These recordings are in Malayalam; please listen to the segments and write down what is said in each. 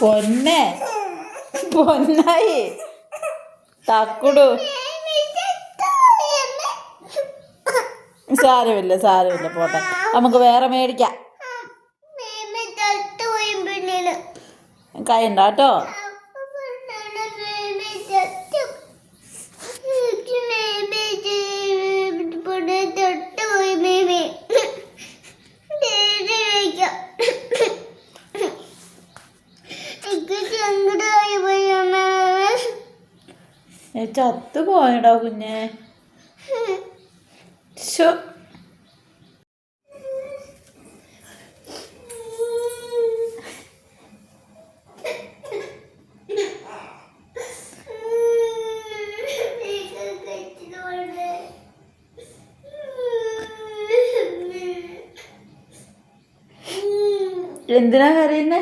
പൊന്നെ പൊന്നായി തക്കുടു. സാരമില്ല പോട്ടെ, നമുക്ക് വേറെ മേടിക്കാം. കൈ ഉണ്ടോ കേട്ടോ. ചത്തു പോയടോ കുഞ്ഞെ. ശോ, എന്തിനാ കരയുന്നെ?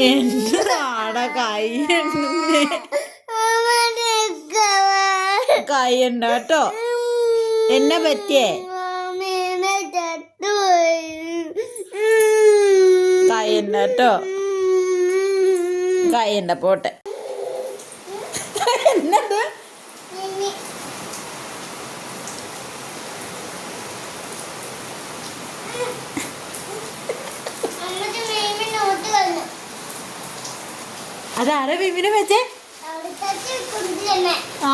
എന്താടാ കൈയുണ്ട കേട്ടോ. എന്നെ പറ്റിയേ കൈയുണ്ട കേട്ടോ. കൈയുണ്ട പോട്ടെ. എന്നത് അതാരാ മിമിനെ വെച്ചേ?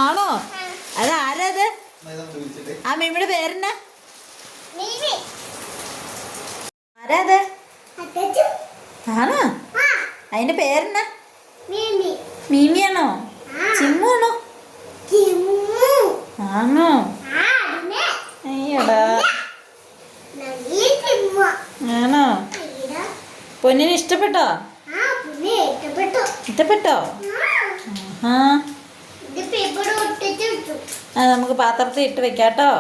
ആണോ? അതാരത്? ആ മിമിയുടെ പേരെന്നാ? ആരാത്? ആണോ? അതിന്റെ പേരെന്നാ? മീമിയാണോ? ചിമ്മു ആണോ? ആണോ? അയ്യടാ. ആണോ? പൊന്നിന് ഇഷ്ടപ്പെട്ടോ? ഇഷ്ടപ്പെട്ടോ? ആ നമുക്ക് പാത്രത്തിൽ ഇട്ട് വെക്കാട്ടോ.